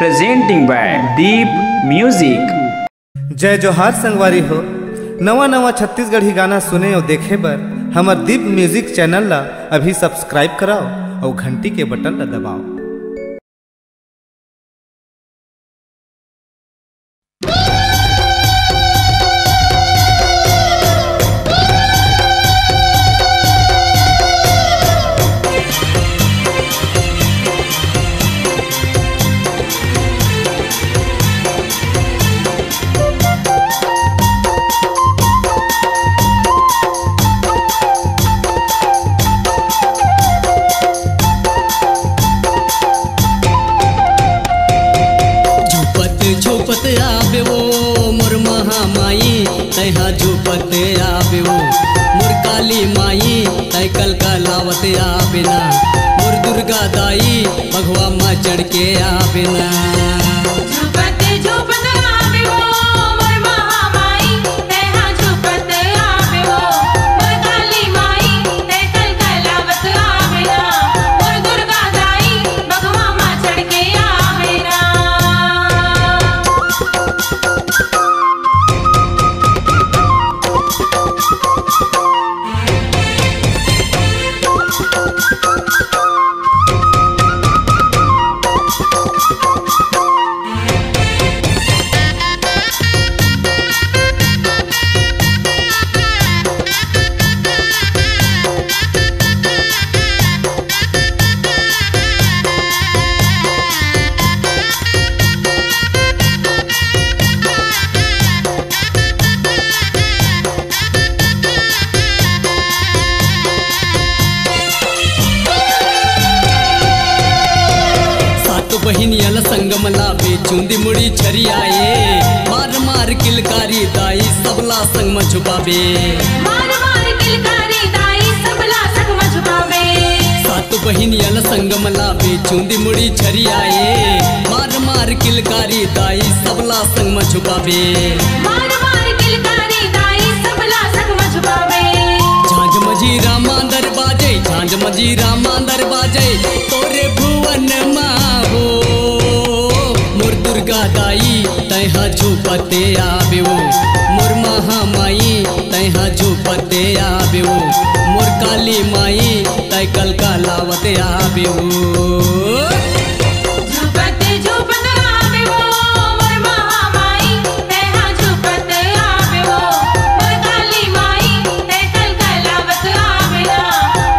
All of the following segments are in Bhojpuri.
presenting by Deep Music। जय जोहार संगवारी हो, नवा नवा छत्तीसगढ़ी गाना सुने और देखे बर हमार दीप म्यूजिक चैनल ला अभी सब्सक्राइब कराओ और घंटी के बटन ला दबाओ। झोपत आवे वो मोर महामाई तैहा झोपत आवे वो मोर काली माई तै कल कलावत आवे ना मोर दुर्गा दाई भगवा माँ चढ़ के आवे ना। झोपत झोपत आवे वो मोर महामाई तैहा झोपत आवे वो मोर काली माई तै कल कलावत आवे ना मोर दुर्गा दाई भगवा माँ चढ़ के आवे ना। बहिन यल संगम लावे चूंदी मुड़ी छरियाए मार मार किलकारी दाई सबला संग में छुपावे मार मार किलकारी दाई सबला संग में छुपावे। सात बहिन यल संगम लावे चूंदी मुड़ी छरियाए मार मार किलकारी दाई सबला संग में छुपावे मार मार किलकारी दाई सबला संग में छुपावे। झांझ मजीरा मांदर बाजे झांझ मजीरा मांदर बाजे तोरे भुवन माहो मोर दुर्गा दाई तैहा झोपते आवे वो मोर महामाई तैहा झोपते आवे वो मोर काली माई तै कल कलावत आवे वो। झोपत झोपत आवे वो मोर महामाई तैहा झोपत आवे वो मोर काली माई तै कल कलावत आवे ना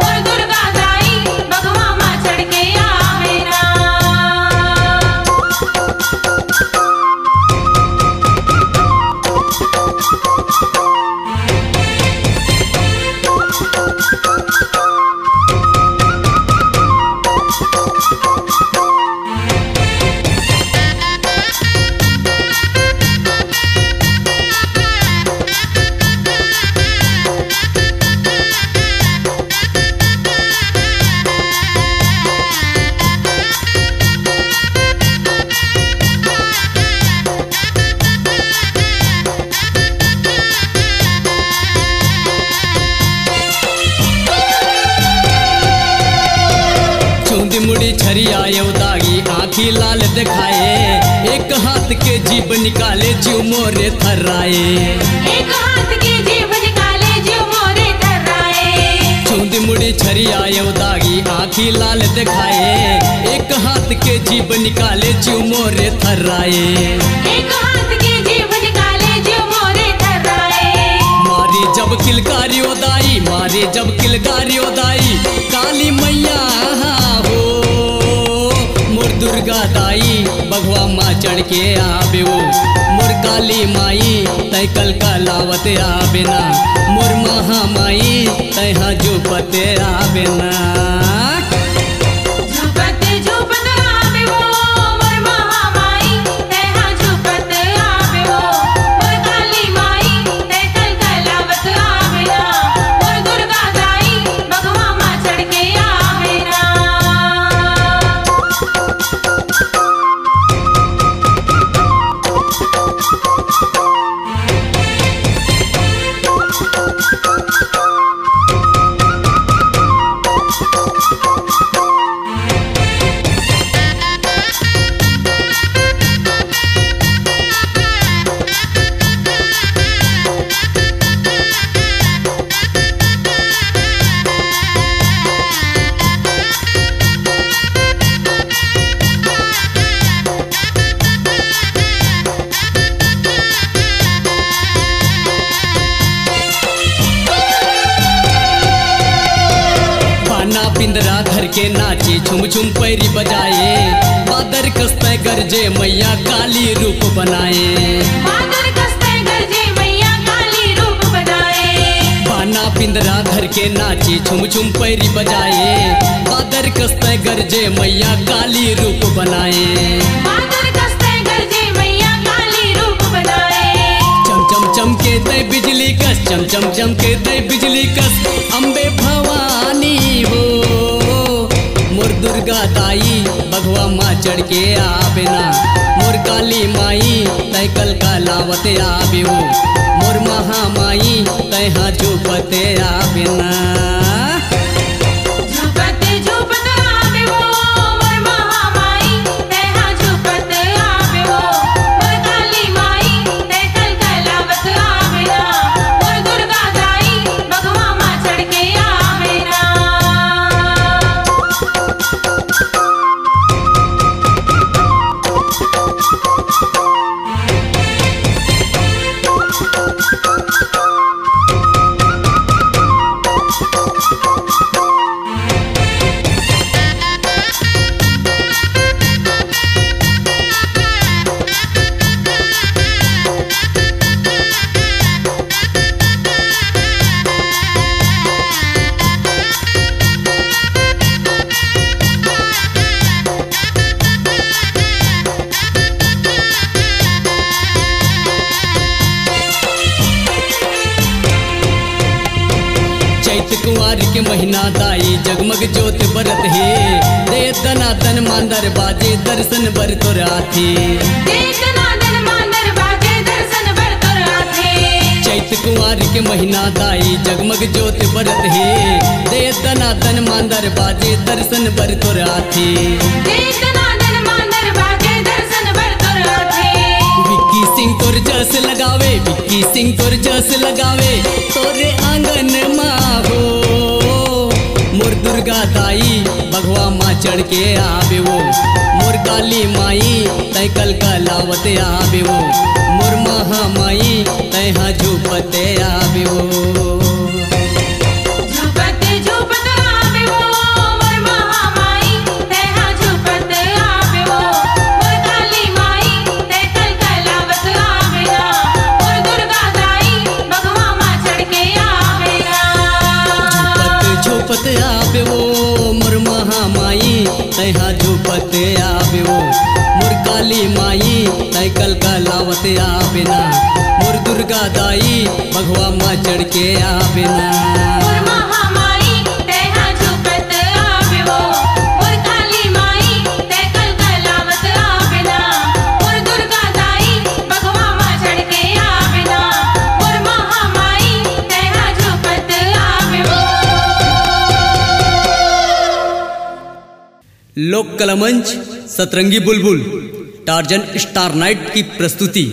मोर दुर्गा दाई भगवा माँ चढ़ के आवे ना। मुड़ी छरियाए दागी आँखी लाल दिखाए एक हाथ के जीभ निकाले जीव मोरे थर्राए एक हाथ के जीभ निकाले जीव मोरे थर्राए। चूंदी मुड़ी छरियाए दागी आँखी लाल दिखाए एक हाथ के जीभ निकाले जीव मोरे थर्राए एक हाथ के जीभ निकाले जीव मोरे थर्राए। मारी जब किलकारी दाई मारी जब किलकारी दाई काली मैया हो मोर दुर्गा दाई भगवा माँ चढ़ के आवे वो मोर काली माई तै कल कलावत आवे ना मोर महामाई तैहा झोपत आवे ना। झोपत झोपत आवे वो मोर महामाई तैहा झोपत आवे वो मोर काली माई तै कल कलावत आवे ना मोर दुर्गा दाई भगवा माँ चढ़ के आवे ना। पिंदरा धर के नाचे झुम झुम पैरी बजाए बादर कसते गरजे मैया काली रूप बनाए बादर कसते गरजे मैया काली रूप बनाए बाना पिंदरा धर के नाचे झुम झुम पैरी बजाए बादर कसते गरजे मैया काली रूप बनाए बादर कसते गरजे मैया काली रूप बनाए चम चम चमके तय बिजली कस चम चम चमके तय बिजली कस अम्बे भवानी हो मोर दुर्गा ताई बघवा माँ चढ़ के आवे ना मोर काली माई तय कल का लावत आवे हो मोर महामाई तय हाँ झूपते आवे ना झूपते झूपत आवे वो मोर महामाई तेहा झूपत आवे वो मोर काली माई ते कल कलावत आवे ना मोर दुर्गा दाई भगवा माँ चढ़ के आवे ना चैत कुंवार के महीना दाई जगमग ज्योत बरत है दे दनादन मांदर बाजे दर्शन बर तोर आथे देख नादन मांदर बाजे दर्शन बर तोर आथे चैत कुंवार के महीना दाई जगमग ज्योत बरत है दे दनादन मांदर बाजे दर्शन बर तोर आथे देख नादन मांदर बाजे दर्शन बर तोर आथे विक्की सिंह तोर जस लगावे विक्की सिंह तोर जस लगावे तोरे आंगन माँ हो मोर दुर्गा ताई बघवा माँ चढ़ के आवे वो मोर काली माई तय कल का लावत आवे वो मोर महामाई तय हाँ झूपते आवे वो झूपते झूपत आवे वो मोर महामाई तेहा झूपत आवे वो मोर काली माई ते कल कलावत आवे ना मोर दुर्गा दाई भगवा माँ चढ़ के आवे ना झूपत आवे वो मोर महामाई तय हाँ झूपत आवे वो मोर काली माई तय कल का लावत आवे ना मोर दुर्गा दाई भगवा माँ चढ़ के आवे ना मोर महामाई तेहा झूपत आवे वो मोर काली माई ते कल कलावत आवे ना मोर दुर्गा दाई भगवा माँ चढ़ के आवे ना मोर महामाई तेहा झूपत आवे वो लोक कला मंच सतरंगी बुलबुल टार्जन स्टार नाइट की प्रस्तुति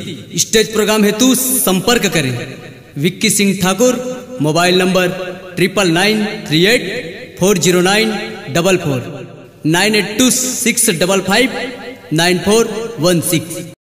स्टेज प्रोग्राम हेतु संपर्क करें विक्की सिंह ठाकुर मोबाइल नंबर 9938409444 9826559416